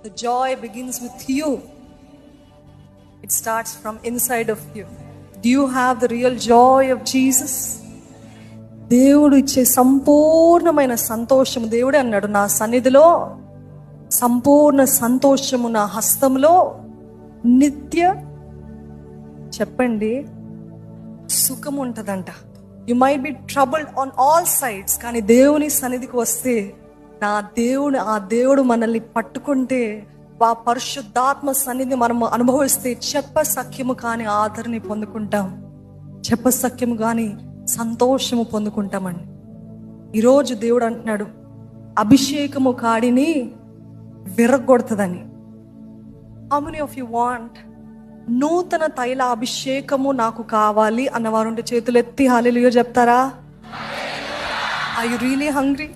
The joy begins with you. It starts from inside of you. Do you have the real joy of Jesus? దేవుడు ఇచ్చే సంపూర్ణమైన సంతోషము, దేవుడే అన్నాడు, నా సన్నిధిలో సంపూర్ణ సంతోషము నా హస్తంలో నిత్య, చెప్పండి, సుఖం ఉంటుందంట. You might be troubled on all sides, కానీ దేవుని సన్నిధికి వస్తే ఆ దేవుడు మనల్ని పట్టుకుంటే, ఆ పరిశుద్ధాత్మ సన్నిధి మనము అనుభవిస్తే చెప్పసఖ్యము కాని ఆదరణ పొందుకుంటాం, చెప్పసఖ్యము కాని సంతోషము పొందుకుంటామండి. ఈరోజు దేవుడు అంటున్నాడు, అభిషేకము కాడిని విరగొడుతుందని. How many of you want నూతన తైల అభిషేకము నాకు కావాలి అన్నవారుంటే చేతులు ఎత్తి హల్లెలూయా చెప్తారా? Are you really hungry?